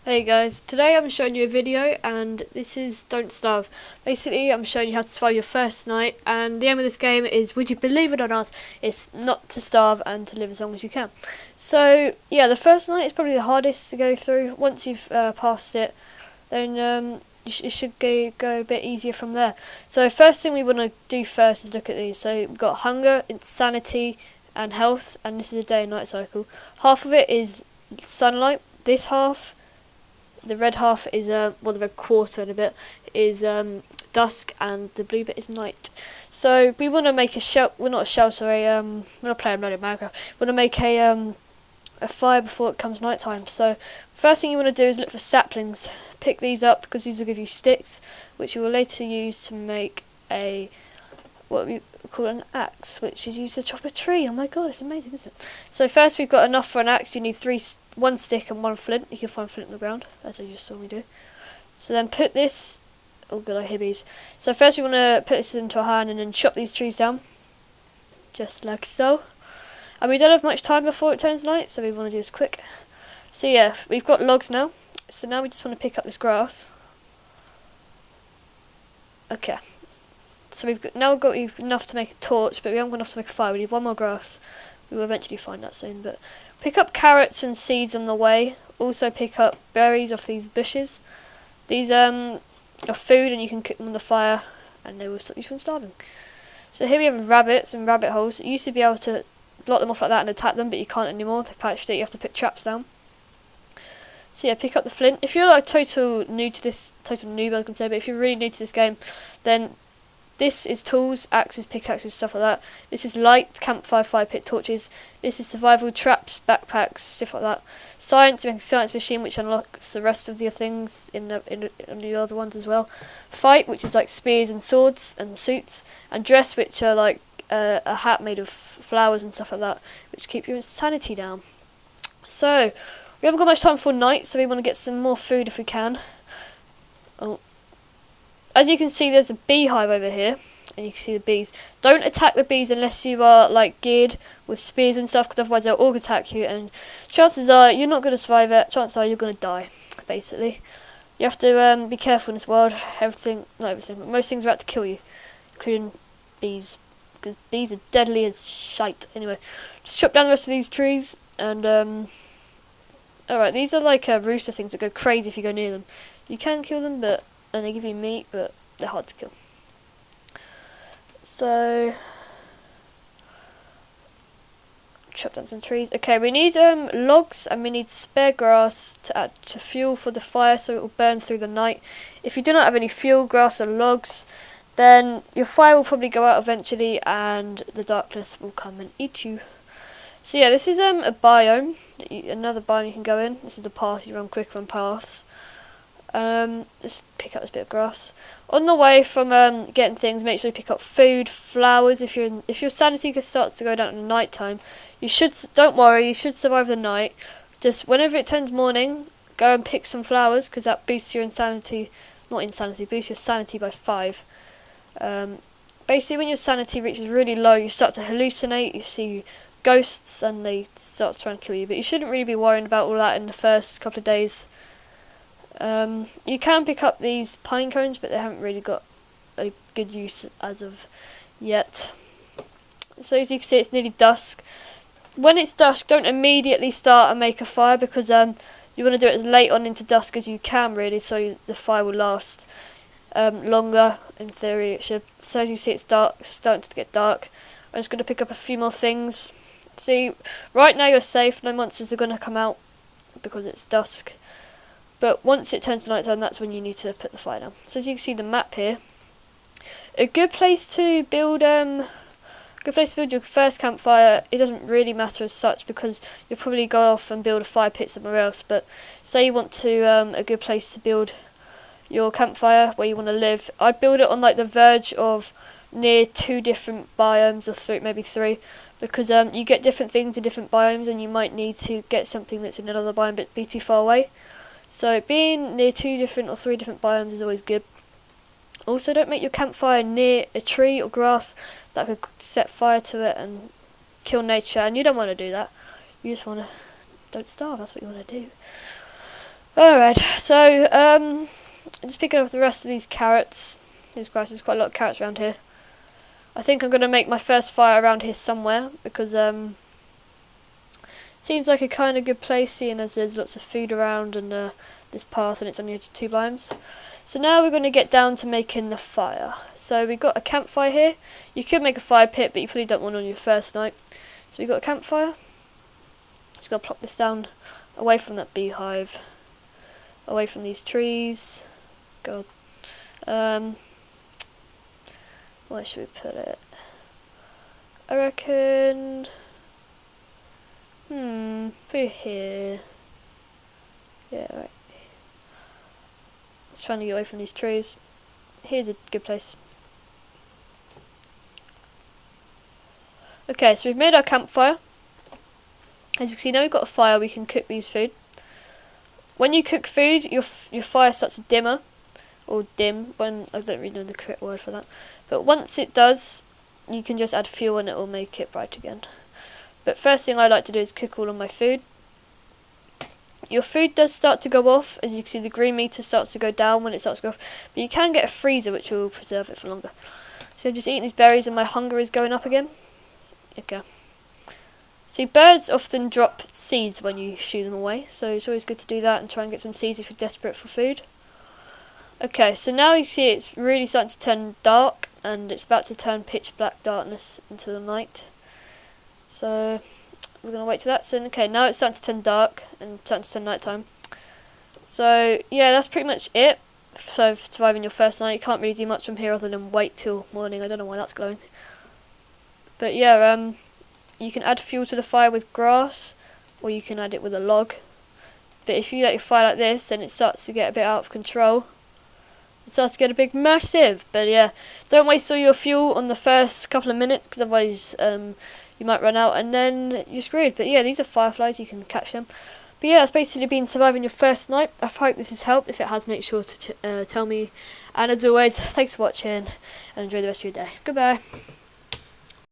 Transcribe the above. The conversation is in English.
Hey guys, today I'm showing you a video and this is Don't Starve. Basically I'm showing you how to survive your first night, and the aim of this game is, would you believe it or not, it's not to starve and to live as long as you can. So yeah, the first night is probably the hardest to go through. Once you've passed it, then it should go a bit easier from there. So first thing we want to do first is look at these. So we've got hunger, insanity and health, and this is a day and night cycle. Half of it is sunlight, this half, the red half is the red quarter and a bit is dusk, and the blue bit is night. So we want to make a shelter. We're not a shelter. We're not playing Minecraft. We want to make a fire before it comes night time. So first thing you want to do is look for saplings. Pick these up because these will give you sticks, which you will later use to make a what we call an axe, which is used to chop a tree. Oh my god, it's amazing, isn't it? So first we've got enough for an axe. You need one stick and one flint. You can find flint on the ground, as I just saw me do. So then put this, oh good, I hibbies. So first we want to put this into a hand and then chop these trees down, just like so. And we don't have much time before it turns night, so we want to do this quick. So yeah, we've got logs now. So now we just want to pick up this grass. Okay. So we've got enough to make a torch, but we haven't got enough to make a fire. We need one more grass. We will eventually find that soon. But pick up carrots and seeds on the way. Also pick up berries off these bushes. These are food, and you can cook them on the fire, and they will stop you from starving. So here we have rabbits and rabbit holes. You used to be able to block them off like that and attack them, but you can't anymore. They patched it. You have to put traps down. So yeah, pick up the flint. If you're like total noob, I can say, but if you're really new to this game, then this is tools, axes, pickaxes, stuff like that. This is light, campfire, fire pit, torches. This is survival, traps, backpacks, stuff like that. Science, make a science machine, which unlocks the rest of the things in the other ones as well. Fight, which is like spears and swords and suits. And dress, which are like a hat made of flowers and stuff like that, which keep your sanity down. So we haven't got much time for night, so we want to get some more food if we can. As you can see, there's a beehive over here, and you can see the bees. Don't attack the bees unless you are like geared with spears and stuff, because otherwise they'll all attack you, and chances are you're not going to survive it. Chances are you're going to die, basically. You have to be careful in this world. Not everything, but most things are out to kill you, including bees, because bees are deadly as shite. Anyway, just chop down the rest of these trees, and alright, these are like rooster things that go crazy if you go near them. You can kill them, and they give you meat, but they're hard to kill. So chop down some trees. Okay, we need logs, and we need spare grass to add to fuel for the fire, so it will burn through the night. If you do not have any fuel, grass, or logs, then your fire will probably go out eventually, and the darkness will come and eat you. So yeah, this is a biome, another biome you can go in. This is the path, you run quick run paths. Just pick up this bit of grass. On the way from getting things, make sure you pick up food, flowers. If your sanity starts to go down in the night time, don't worry, you should survive the night. Just whenever it turns morning, go and pick some flowers, because that boosts your boosts your sanity by 5. Basically, when your sanity reaches really low, you start to hallucinate. You see ghosts, and they start to try and kill you. But you shouldn't really be worrying about all that in the first couple of days. You can pick up these pine cones, but they haven't really got a good use as of yet. So as you can see, it's nearly dusk. When it's dusk, don't immediately start and make a fire, because you want to do it as late on into dusk as you can, really, so the fire will last longer. In theory, it should. So as you see, it's dark, starting to get dark. I'm just going to pick up a few more things. See, right now you're safe. No monsters are going to come out because it's dusk. But once it turns to night time, that's when you need to put the fire down. So as you can see the map here, a good place to build your first campfire. It doesn't really matter as such, because you'll probably go off and build a fire pit somewhere else. But say you want to a good place to build your campfire where you want to live. I build it on like the verge of near 2 different biomes, or maybe 3. Because you get different things in different biomes, and you might need to get something that's in another biome but be too far away. So being near 2 different or 3 different biomes is always good. Also, don't make your campfire near a tree or grass that could set fire to it and kill nature, and you don't want to do that. You just want to don't starve, that's what you want to do. Alright, so just picking up the rest of these carrots. There's quite a lot of carrots around here. I think I'm going to make my first fire around here somewhere, because seems like a kind of good place, seeing as there's lots of food around and this path, and it's only 2 biomes. So now we're going to get down to making the fire. So we've got a campfire here. You could make a fire pit, but you probably don't want on your first night. So we've got a campfire. Just got to plop this down away from that beehive, away from these trees. God. Where should we put it? I reckon... through here. Yeah, right. Just trying to get away from these trees. Here's a good place. Okay, so we've made our campfire. As you can see, now we've got a fire, we can cook these food. When you cook food, your fire starts to dimmer. Or dim, when I don't really know the correct word for that. But once it does, you can just add fuel and it will make it bright again. But first thing I like to do is cook all of my food. Your food does start to go off, as you can see the green meter starts to go down when it starts to go off. But you can get a freezer which will preserve it for longer. So I'm just eating these berries and my hunger is going up again. Okay. See, birds often drop seeds when you shoo them away, so it's always good to do that and try and get some seeds if you're desperate for food. Okay, so now you see it's really starting to turn dark, and it's about to turn pitch black darkness into the night. So we're going to wait till that. So okay, now it's starting to turn dark and starting to turn nighttime. So yeah, that's pretty much it. So for surviving your first night, you can't really do much from here other than wait till morning. I don't know why that's glowing. But yeah, you can add fuel to the fire with grass, or you can add it with a log. But if you let your fire like this, then it starts to get a bit out of control. It starts to get a bit massive. But yeah, don't waste all your fuel on the first couple of minutes, because otherwise you might run out and then you're screwed. But yeah, these are fireflies, you can catch them. But yeah, that's basically been surviving your first night. I hope this has helped. If it has, make sure to tell me. And as always, thanks for watching and enjoy the rest of your day. Goodbye.